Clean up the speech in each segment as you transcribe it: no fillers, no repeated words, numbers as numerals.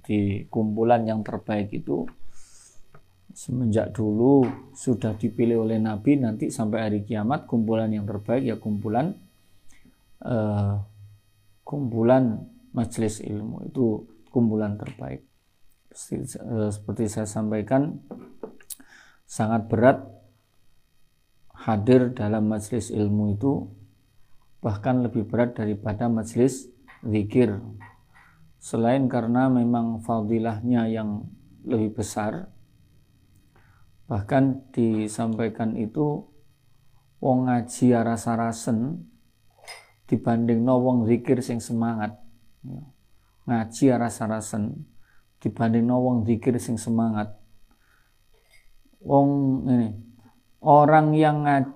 Jadi kumpulan yang terbaik itu semenjak dulu sudah dipilih oleh Nabi, nanti sampai hari kiamat kumpulan yang terbaik ya kumpulan majelis ilmu, itu kumpulan terbaik. Seperti saya sampaikan, sangat berat hadir dalam majelis ilmu itu, bahkan lebih berat daripada majelis zikir. Selain karena memang fadilahnya yang lebih besar, bahkan disampaikan itu wong ngaji rasa-rasen dibanding wong zikir sing semangat. Ngaji rasa-rasen dibanding wong zikir sing semangat. Wong ini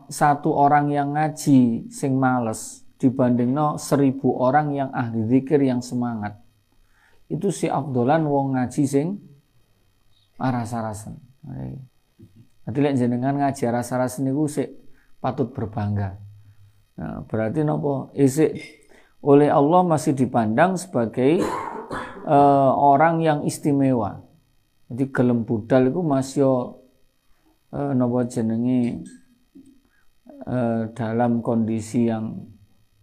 satu orang yang ngaji sing males dibanding 1000 orang yang ahli zikir yang semangat. Itu si abdolan wong ngaji sing rasa-rasen. Jadi lek jenengan ngaji rasa-rasen niku sik patut berbangga. Nah, berarti napa? Isik oleh Allah masih dipandang sebagai orang yang istimewa. Jadi gelem budal iku masih napa jenenge dalam kondisi yang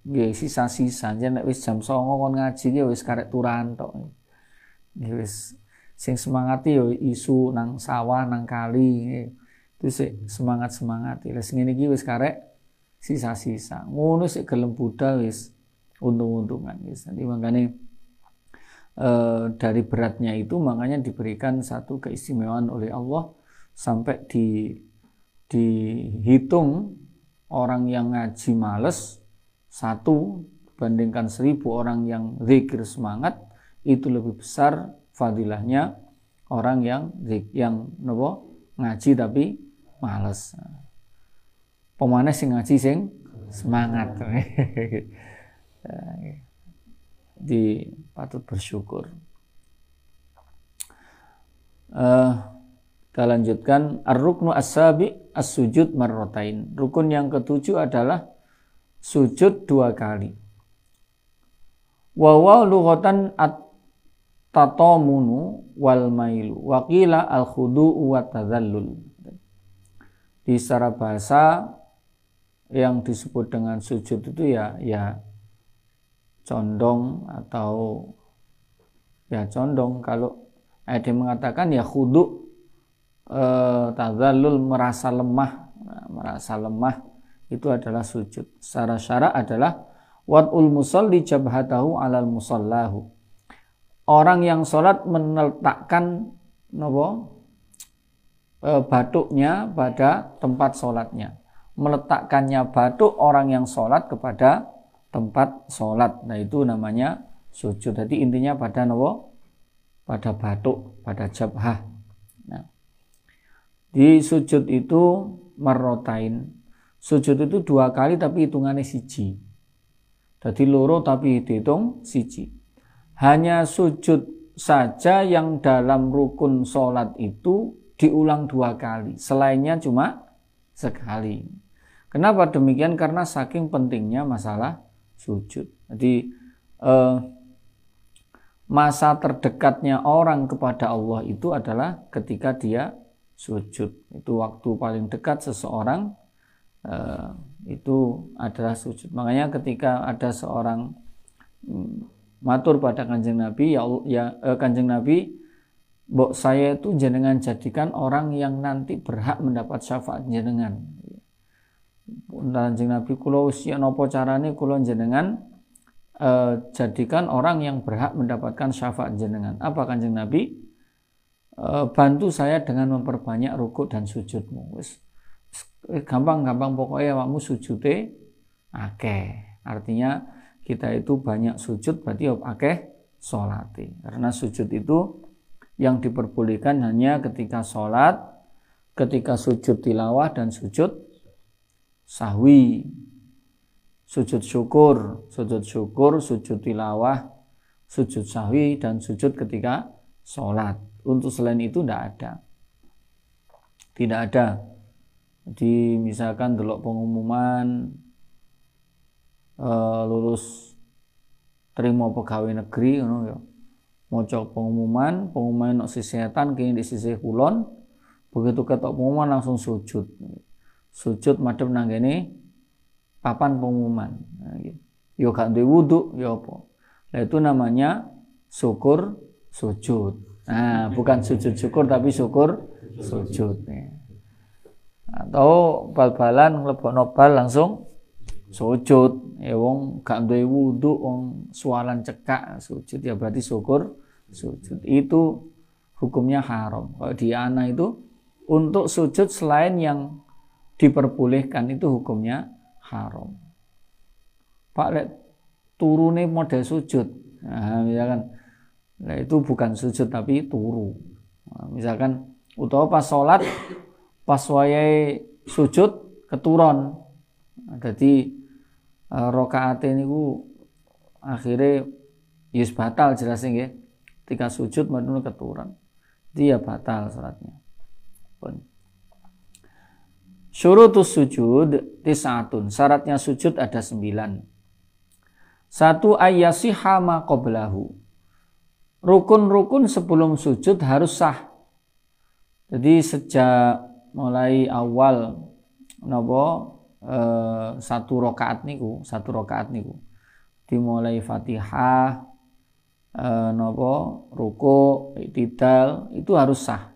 nggih sisa-sisa. Nek wis jam 09.00 kon ngaji ya wis karek turan tok. Wis sing semangati ya isu nang sawah nang kali. Itu sik semangat-semangat. Lah sing ngene iki wis karek sisa-sisa. Ngono sik gelem budal wis untung-untungan wis. Nanti makane dari beratnya itu makanya diberikan satu keistimewaan oleh Allah sampai dihitung orang yang ngaji males 1 bandingkan 1000 orang yang zikir semangat, itu lebih besar fadilahnya orang yang ngaji tapi males. Pemane sing ngaji sing semangat. Di patut bersyukur. Kita lanjutkan ar-ruknu as-sabi as-sujud marratain. Rukun yang ketujuh adalah sujud 2 kali. Wa lughatan at-tatamunu wal mailu wa qila al-khudu'u wa tadhallul. Di secara bahasa yang disebut dengan sujud itu ya condong atau ya condong. Kalau ada yang mengatakan ya khudu' tadhallul merasa lemah. Merasa lemah itu adalah sujud. Secara syara adalah wad'ul musalli jabhatahu alal musallahu. Orang yang sholat meletakkan batuknya pada tempat sholatnya. Meletakkannya batuk orang yang sholat kepada tempat sholat. Nah itu namanya sujud. Jadi intinya pada pada batuk, pada jabhah. Nah, di sujud itu marrotain. Sujud itu 2 kali tapi hitungannya siji. Jadi loro tapi dihitung siji. Hanya sujud saja yang dalam rukun sholat itu diulang 2 kali. Selainnya cuma sekali. Kenapa demikian? Karena saking pentingnya masalah sujud. Jadi masa terdekatnya orang kepada Allah itu adalah ketika dia sujud. Itu waktu paling dekat seseorang itu adalah sujud. Makanya ketika ada seorang matur pada Kanjeng Nabi, Kanjeng Nabi, mbok saya itu jenengan jadikan orang yang nanti berhak mendapat syafaat jenengan. Kanjeng Nabi, kula wis napa carane kula jenengan jadikan orang yang berhak mendapatkan syafaat jenengan. Apa Kanjeng Nabi? Bantu saya dengan memperbanyak rukuk dan sujudmu. Wis gampang-gampang pokoknya awakmu sujude akeh. Artinya kita itu banyak sujud berarti akeh sholati. Karena sujud itu yang diperbolehkan hanya ketika sholat, ketika sujud tilawah dan sujud sahwi. Sujud syukur, sujud tilawah, sujud sahwi dan sujud ketika sholat. Untuk selain itu tidak ada. Jadi misalkan delok pengumuman lulus terima pegawai negeri ngono ya. maca pengumuman nok sisih setan kene di sisih kulon, begitu ketok pengumuman langsung sujud madhep nang kene papan pengumuman. Nah, gitu. Yo gak duwe wudu yo apa. Nah, itu namanya syukur sujud. Nah, bukan sujud syukur tapi syukur sujud. Atau bal-balan nglebokno bal langsung sujud. Ya wong gak duwe wudu, wong sualan cekak sujud ya berarti syukur sujud. Itu hukumnya haram. Kalau di ana itu untuk sujud selain yang diperbolehkan itu hukumnya haram. Pak lek turune model sujud. Nah, misalkan nah itu bukan sujud tapi turu. Nah, misalkan utawa pas salat pas wayahe sujud keturon. Jadi rakaate niku akhirnya yus batal jelas nggih. Ketika sujud madune keturon. Dia batal salatnya. Pun. Syurutus sujud tis'atun. Syaratnya sujud ada 9. Satu ayyasiha ma qablahu. Rukun-rukun sebelum sujud harus sah. Jadi sejak mulai awal satu rakaat niku dimulai Fatihah ruku, i'tidal itu harus sah.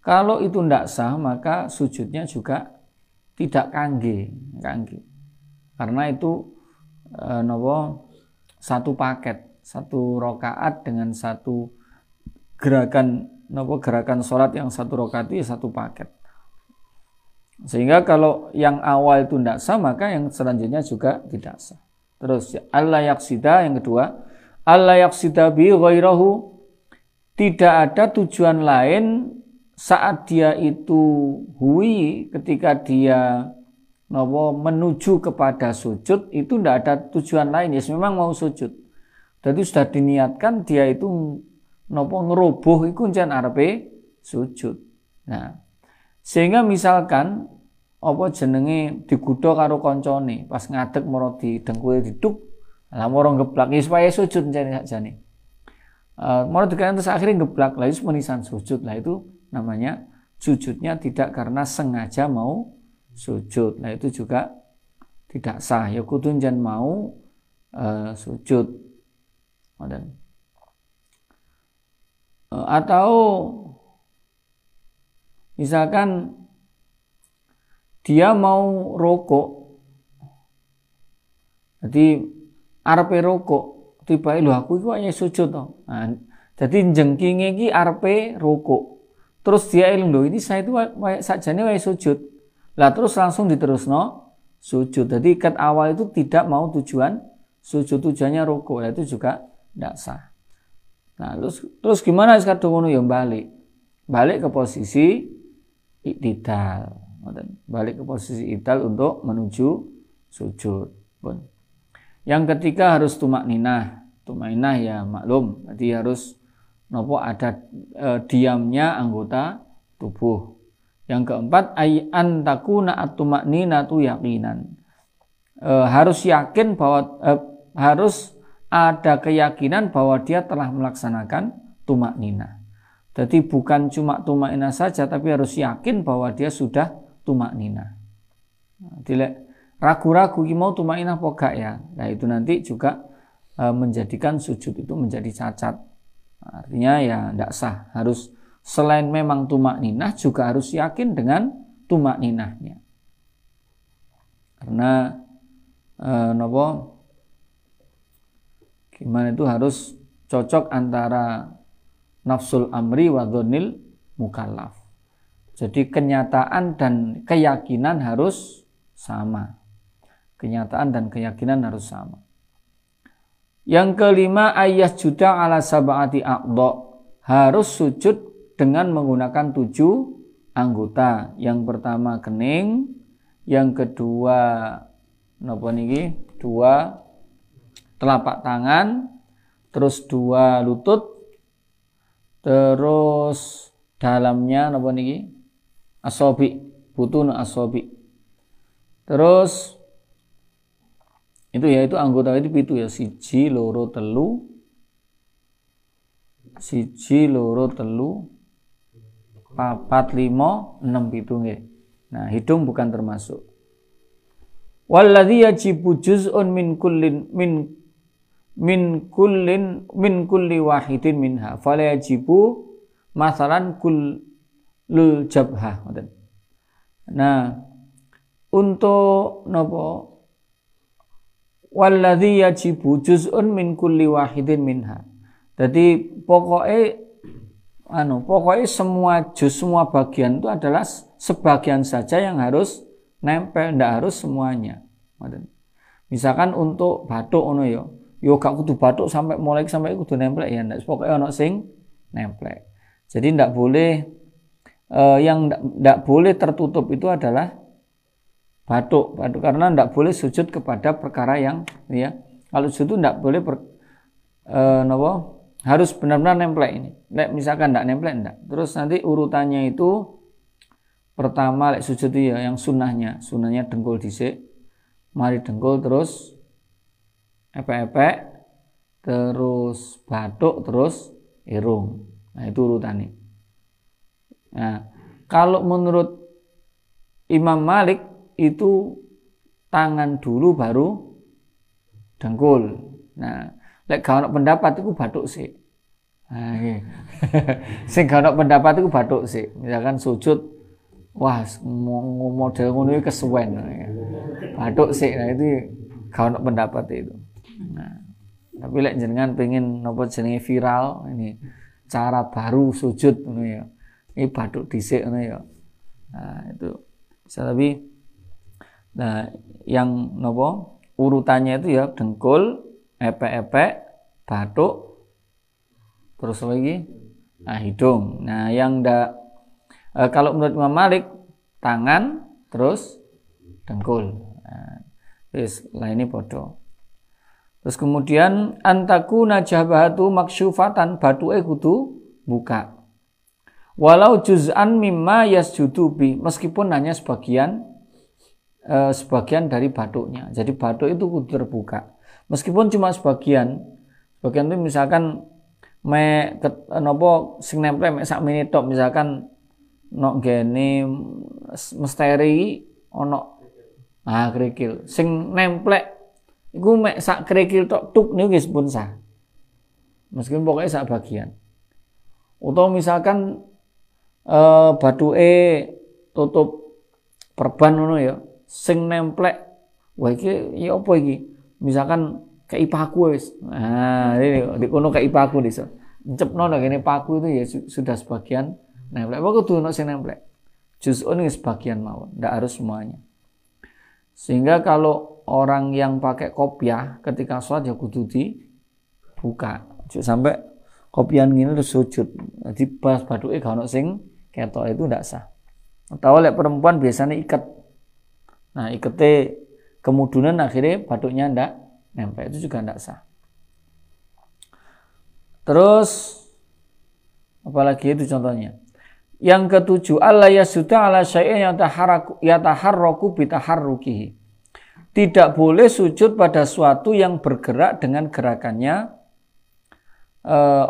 Kalau itu ndak sah maka sujudnya juga tidak kangge. Karena itu satu paket, satu rakaat dengan satu gerakan sholat yang satu rakaat itu satu paket. Sehingga kalau yang awal itu tidak sah maka yang selanjutnya juga tidak sah. Terus alla yaqsida yang kedua, alla yaqsida bi ghairahu, tidak ada tujuan lain saat dia itu ketika dia menuju kepada sujud itu tidak ada tujuan lain, ya memang mau sujud. Jadi sudah diniatkan dia itu ngeroboh iku jan arepe sujud. Nah, sehingga misalkan digudha karo koncone pas ngadeg moro didengkule diduk, lah moro ngeblak ya supaya sujud jane. Moro dikaen terus akhirnya ngeblak, lah itu menisan sujud. Lah itu namanya sujudnya tidak karena sengaja mau sujud. Nah itu juga tidak sah. Ya kudu jan mau sujud. Atau misalkan dia mau rokok, jadi arepe rokok, tiba lho aku iku wayahe sujud to. Nah, jadi jengkinge iki arepe rokok. Terus dia eling lho ini saya itu sakjane wayahe sujud. Lah terus langsung diterusno sujud. Jadi ikat awal itu tidak mau tujuan sujud, tujuannya rukuk. Lah itu juga tidak sah. Nah, terus gimana sekarang ngono ya balik ke posisi i'tidal. Balik ke posisi i'tidal untuk menuju sujud. Pun. Yang ketiga harus tumakninah. Tumakninah ya maklum. Jadi harus ada diamnya anggota tubuh. Yang keempat an takuna at-tumakninatu yaqinan. Harus yakin bahwa harus ada keyakinan bahwa dia telah melaksanakan tumakninah. Jadi bukan cuma tumakninah saja tapi harus yakin bahwa dia sudah tumakninah. Tidak ragu-ragu mau tumakninah apa gak ya. Nah itu nanti juga menjadikan sujud itu menjadi cacat. Artinya ya tidak sah. Harus selain memang tumakninah juga harus yakin dengan tumakninahnya. Karena gimana itu harus cocok antara nafsul amri wa dhonil mukallaf. Jadi kenyataan dan keyakinan harus sama. Kenyataan dan keyakinan harus sama. Yang kelima ayat juda ala sab'ati a'dha. Harus sujud dengan menggunakan 7 anggota. Yang pertama kening, yang kedua dua telapak tangan, terus 2 lutut, terus dalamnya asobi, butun asobi. Terus itu anggota itu 7 ya, 1, 2, 3, 1 2 3 4 5 6 7 nggih. Nah, hidung bukan termasuk. Walladzi yajibu juz'un min kulli wahidin minha fala yajibu masalan kullul jabhah. Nah, untuk napa walladzi yajibu juz'un min kulli wahidin minha. Jadi pokoknya semua bagian itu adalah sebagian saja yang harus nempel, ndak harus semuanya. Misalkan untuk bathuk ngono ya, yo gak kudu bathuk sampai kudu nempel ya, ndak, pokoke ono sing nempel. Jadi ndak boleh yang ndak boleh tertutup itu adalah bathuk karena ndak boleh sujud kepada perkara yang ya. Kalau sujud ndak boleh harus benar-benar nempel ini. Misalkan ndak nempel ndak. Terus nanti urutannya itu pertama sujud itu ya yang sunnahnya dengkul dhisik, mari dengkul terus epek-epek, terus bathuk, terus irung. Nah, itu urutannya. Nah, kalau menurut Imam Malik itu tangan dulu baru dengkul. Nah, lek gak ono pendapat iku bathuk sik. Nah, nggih. Sing gak ono pendapat iku bathuk sik. Misalkan sujud, wah model ngono iki kesuwen. Bathuk sik. Nah, itu gak ono pendapat itu. Nah, tapi lek jenengan pengen napa jenenge viral ini cara baru sujud ngono ya. Ini bathuk dhisik ngono ya. Nah, itu bisa lebih. Nah, yang napa urutannya itu ya dengkul, epek-epek, bathuk, terus lagi hidung. Nah, yang kalau menurut Imam Malik tangan terus dengkul. Nah, terus lainnya podo. Terus kemudian antakuna jabhatu maksyufatan, bathuke kudu buka. Walau juz'an mimma yasjudu bi, meskipun hanya sebagian dari bathuknya. Jadi bathuk itu kudu terbuka. Meskipun cuma sebagian itu misalkan sing nempel sak menit tok, misalkan gene misteri ono krikil. Sing nempel iku sak krikil tok tuk niku wis pun sah. Meskipun pokoknya sak bagian. Atau misalkan bathuke tutup perban ngono ya. Sing nemplek, wah iki ya apa iki? Misalkan kayak paku wis. Nah, ini di kono kayak paku desa. Encepno nek kene paku itu ya sudah sebagian nemplek. Apa kudu ono sing nemplek? Juz'un sebagian mawon, ndak harus semuanya. Sehingga kalau orang yang pakai kopiah ketika sholat ya kudu dibuka. Sampai kopian gini terus sujud. Jadi pas bathuke gak ono sing ketok itu ndak sah. Atau lek perempuan biasanya ikat. Nah, ikete kemudunan akhirnya bathuknya ndak nempel, itu juga ndak sah. Terus apalagi itu contohnya. Yang ketujuh, alla yasuda ala syai'in yataharraku bitaharrukihi. Tidak boleh sujud pada suatu yang bergerak dengan gerakannya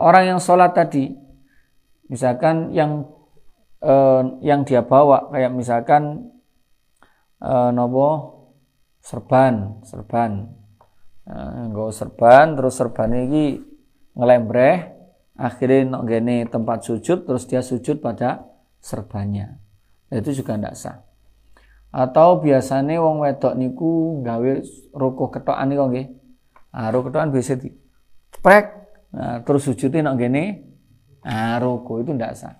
orang yang sholat tadi. Misalkan yang dia bawa kayak misalkan serban nggo serban, terus serban ini ngelembreh, akhirnya gini tempat sujud, terus dia sujud pada serbannya. Itu juga ndak sah. Atau biasanya wong wedok niku gawe rukuh ketokan niku nggih. Rukuh ketokan biasa diprek, terus sujudnya gini, rukuh itu ndak sah.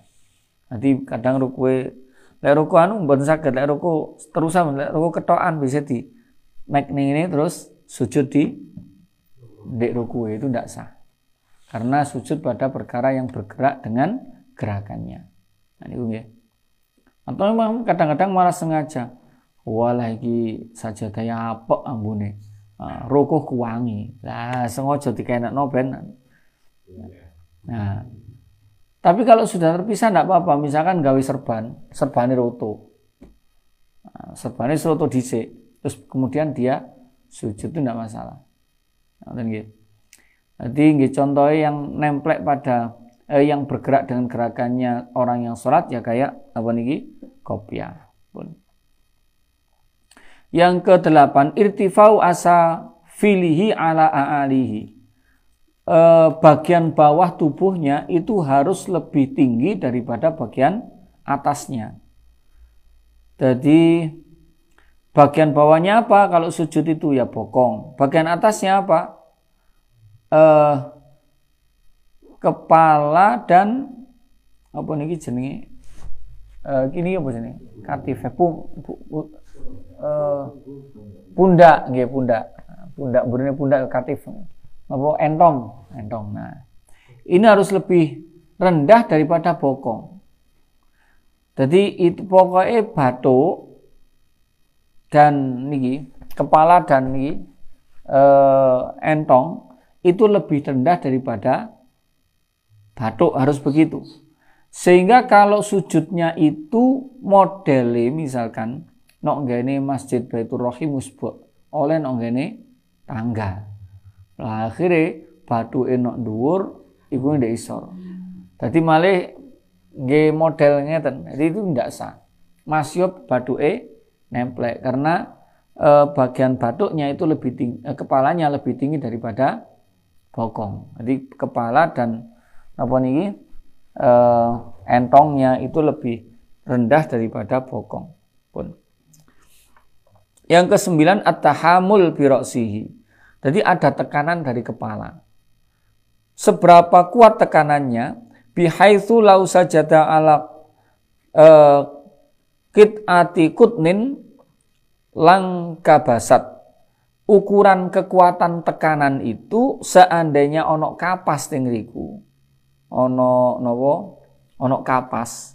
Nanti kadang rukuh lek ruku mboten saged, lek ruku terusan, lek ruku ketokan bisa di nek ning ini terus sujud di ndek ruku itu ndak sah. Karena sujud pada perkara yang bergerak dengan gerakannya. Nah niku nggih. Atau memang kadang-kadang malah sengaja. Walah iki sajadaya apik ambune. Ruku kuwangi. Lah sengaja dikenekno ben. Nah, tapi kalau sudah terpisah tidak apa-apa. Misalkan gawe serbane roto. Serbane roto dhisik. Terus kemudian dia sujud itu tidak masalah. Jadi contohnya yang nemplek pada yang bergerak dengan gerakannya orang yang sholat ya kayak apa niki kopiah pun. Yang ke-8 irtifau asa filihi ala aalihi. Bagian bawah tubuhnya itu harus lebih tinggi daripada bagian atasnya. Jadi bagian bawahnya apa? Kalau sujud itu ya bokong. Bagian atasnya apa? Kepala dan apa niki jenenge? Gini apa jenenge? Katife pundak nggih pundak. Pundak burine pundak katif. Apa entong. Nah, ini harus lebih rendah daripada bokong. Jadi itu pokoknya batuk dan niki kepala dan niki entong itu lebih rendah daripada batuk, harus begitu. Sehingga kalau sujudnya itu modele misalkan nok ngene Masjid Baitur Rahim musbuk oleh nok ngene tangga. Lah akhire batuke nok dhuwur iku ndek isor. Dadi malih nggih model ngeten. Jadi itu ndak sah. Masyub batuke nemplek karena bagian batuknya itu lebih tinggi, kepalanya lebih tinggi daripada bokong. Jadi kepala dan apa niki entongnya itu lebih rendah daripada bokong pun. Yang ke-9 at-tahamul bi ra'sihi. Jadi ada tekanan dari kepala. Seberapa kuat tekanannya? Bihaitsu lau sajada ala qit'ati kutnin lang kabasat. Ukuran kekuatan tekanan itu seandainya ono kapas teng riku. Ono napa? Ono kapas.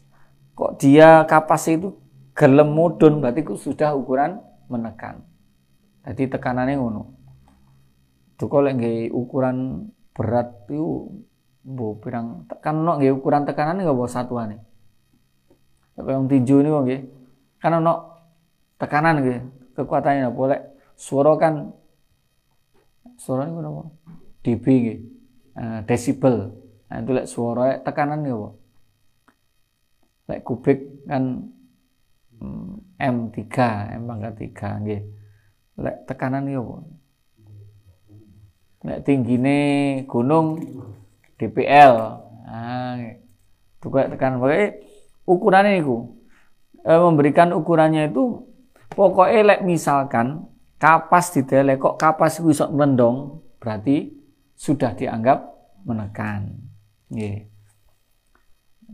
Kok dia kapas itu gelem mudhun berarti itu sudah ukuran menekan. Jadi tekanannya ngono. Itu kok lek nggih ukuran berat itu mbok pirang tekan ono nggih ukuran tekanane nggak bawa satuane. Kayak yang tinju ini kok nggih. Kan ono tekanan nggih, kekuatannya napa lek suara kan suara niku napa? dB nggih. Desibel. Nah, itu lek suara tekanan nggih apa? Lek kubik kan M3, M pangkat 3 nggih. Lek tekanan nggih apa? Lek tinggine gunung DPL. Nah, itu kayak tekanan. Pokoknya ukurannya itu memberikan ukurannya itu pokoknya lek misalkan kapas didelek kok kapas itu iso mendong berarti sudah dianggap menekan. Nggih.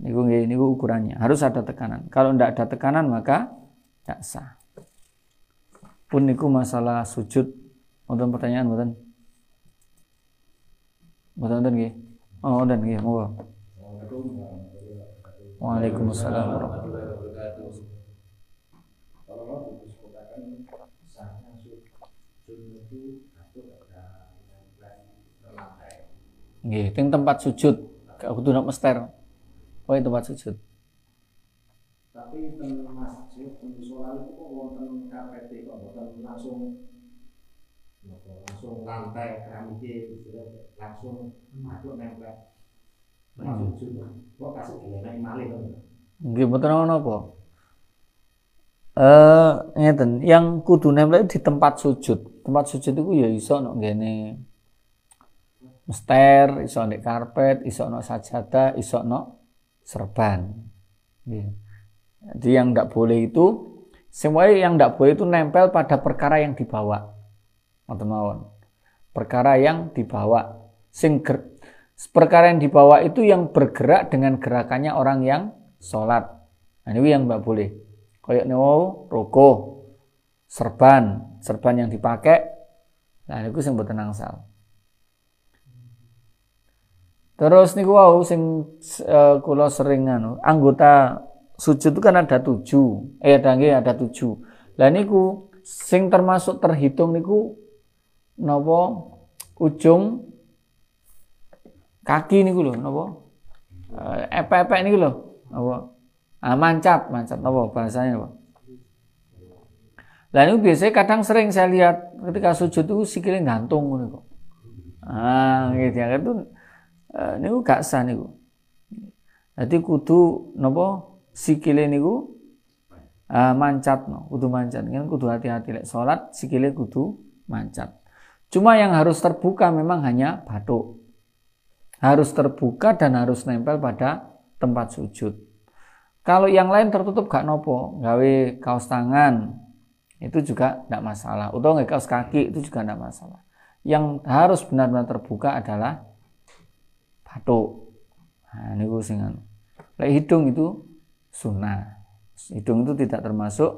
Niku ukurannya. Harus ada tekanan. Kalau tidak ada tekanan maka tidak sah. Pun niku masalah sujud. Wonten pertanyaan mboten? Mboten nggih. Oh, wonten nggih, monggo. Waalaikumsalam warahmatullahi wabarakatuh. Kalau disebutkan sahnya sujud itu ada lantai. Nggih, teng tempat sujud, gak kudu nang mester. Pokoke tempat sujud. Tapi teng masjid, teng sholat itu kok wonten karpet kok mboten langsung lantai keramik langsung masuk nempel. Sujud. Kok kasih dilenek malih to. Nggih mboten napa. Ngeten, yang kudu nempel di tempat sujud. Tempat sujud itu ya iso nek ngene mester, iso nek karpet, iso nek sajadah, iso nek serban. Nggih. Jadi yang ndak boleh itu semuanya yang ndak boleh itu nempel pada perkara yang dibawa. Ngoten mawon. Perkara yang dibawa. Perkara yang dibawa itu yang bergerak dengan gerakannya orang yang sholat. Nah, ini yang nggak boleh. Kayak roko, serban yang dipakai. Nah, itu sing mboten angsal. Terus niku wau sing kula sering anggota sujud itu kan ada 7. Ada 7. Lah niku sing termasuk terhitung niku napa ujung kaki niku lho napa? Epek-epek niku lho napa? Mancat napa bahasanya apa? Lah niku biasanya kadang sering saya lihat ketika sujud itu sikile gantung ngono kok. Gitu ya itu niku gak sah niku. Jadi kudu napa sikile niku mancat kudu mancat. Kan kudu hati-hati lek salat sikile kudu mancat. Cuma yang harus terbuka memang hanya bathuk. Harus terbuka dan harus nempel pada tempat sujud. Kalau yang lain tertutup gak nopo, gawe kaos tangan itu juga tidak masalah. Atau nggak kaos kaki itu juga tidak masalah. Yang harus benar-benar terbuka adalah bathuk. Nah, ini kusingan. Lek hidung itu sunnah. Hidung itu tidak termasuk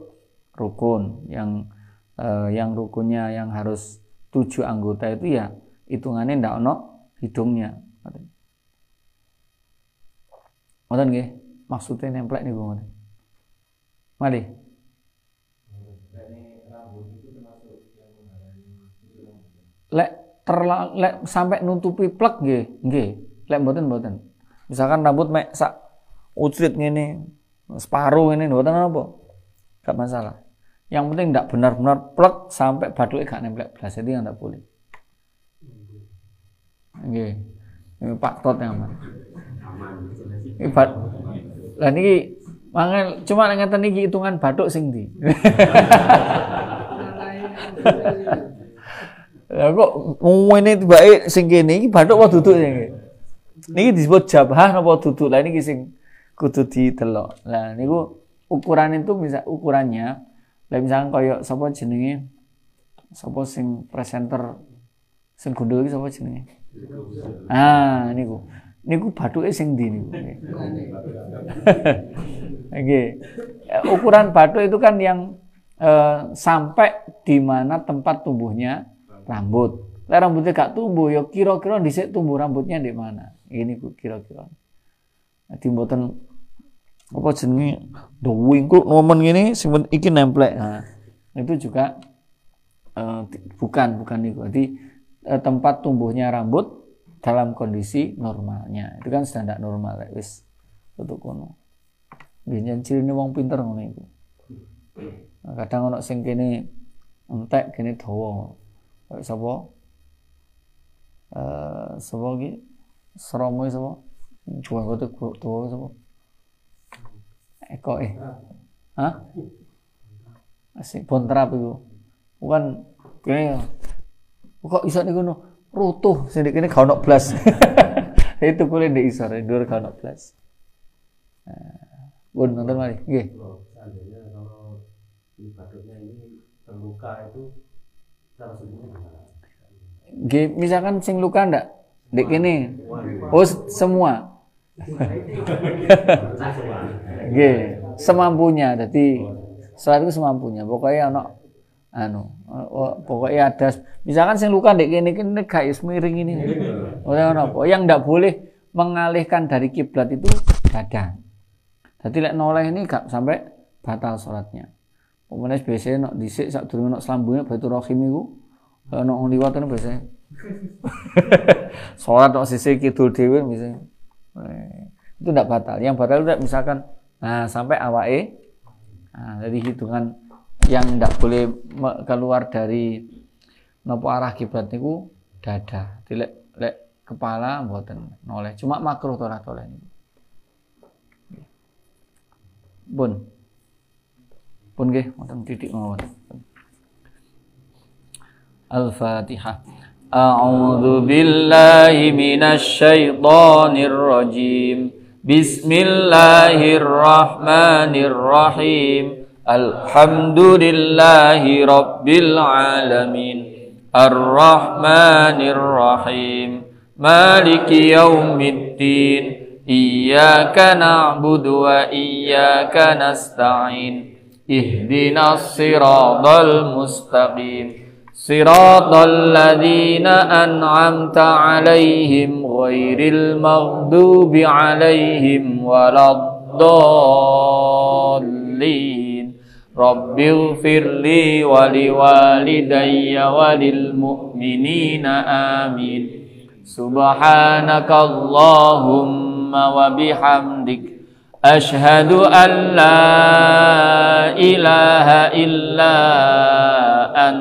rukun. Yang rukunnya yang harus 7 anggota itu ya hitungannya ndak ono hidungnya. Ngoten nggih, maksudnya nemplek niku ngoten. Mari. Lek sampai nutupi plek nggih. Lek mboten. Misalkan rambut mek sak ucrit ngene, separuh ini mboten apa. Gak masalah. Yang penting ndak benar-benar plek sampai bathuke gak nemplek blas, itu yang ndak boleh. Nggih. Ini Pak Tot yang aman. Lah niki mangan cuma ngeten iki hitungan bathuk sing ndi. Lah kok ngene tibake sing kene iki bathuk apa duduk iki? Niki disebut jabhah napa duduk. Lah niki sing kudu didelok. Lah niku ukuran itu bisa ukurannya. Lah misalkan koyo sapa jenenge? Sapa sing presenter sing gundul iki sapa jenenge? Niku bathuke sing ndi niku. Nggih. Ukuran bathuk itu kan yang sampai di mana tempat tumbuhnya rambut. Lah rambutnya gak tumbuh ya kira-kira dhisik tumbuh rambutnya di mana. Ini kira-kira. Dadi mboten apa jenenge dowingkluk momen ngene sing iki nemplek. Nah, itu juga bukan niku. Jadi tempat tumbuhnya rambut dalam kondisi normalnya. Itu kan standar normal wis untuk kono. Biyen cirine wong pinter ngono iku. Kadang ono sing kene entek kene dawa. Kayak sapa? Sapa iki? Sromo sapa? Jual kote dawa sapa? Eko Hah? Asik bontrap iku. Bukan kene kok iso niku ngono? Rutuh sing kene gak ono blas. Itu kuwi ndek isor, ndur gak ono blas. Bun nonton mari. Nggih. Seandainya kalau di bathuknya ini terluka itu cara sembuhnya gimana? Nggih, misalkan sing luka ndak? Ndek kene. Oh, semua. Nggih, semampunya. Jadi salat itu semampunya. Pokoknya ono pokoknya ada misalkan sing luka ndek kene gak miring ini. Ora ono apa. Yang ndak boleh mengalihkan dari kiblat itu dada. Jadi lek noleh ini gak sampai batal salatnya. Pemene biasanya nek dhisik sadurunge nek slambunge Baitur Rahim iku nek liwat ngono biasanya. Salat nek sisi kidul dhewe biasanya. Itu ndak batal. Yang batal itu misalkan sampai awake. Jadi hitungan yang ndak boleh keluar dari napa arah kiblat niku dada. Jadi lek kepala mboten noleh. Cuma makruh ora toleh niku. Bun nggih wonten titik mawon. Al-Fatihah. A'udzu billahi minasy syaithanir rajim. Bismillahirrahmanirrahim. Alhamdulillahi rabbil alamin. Ar-Rahmanir Rahim. Maliki yaumiddin. Iyyaka na'budu wa iyyaka nasta'in. Ihdinas siratal mustaqim. Siratal ladzina an'amta 'alaihim ghairil maghdubi 'alaihim waladdallin. Rabbighfirli wa liwalidayya wa lil mu'minina amin. Subhanakallahumma wa bihamdik asyhadu an la ilaha illa anta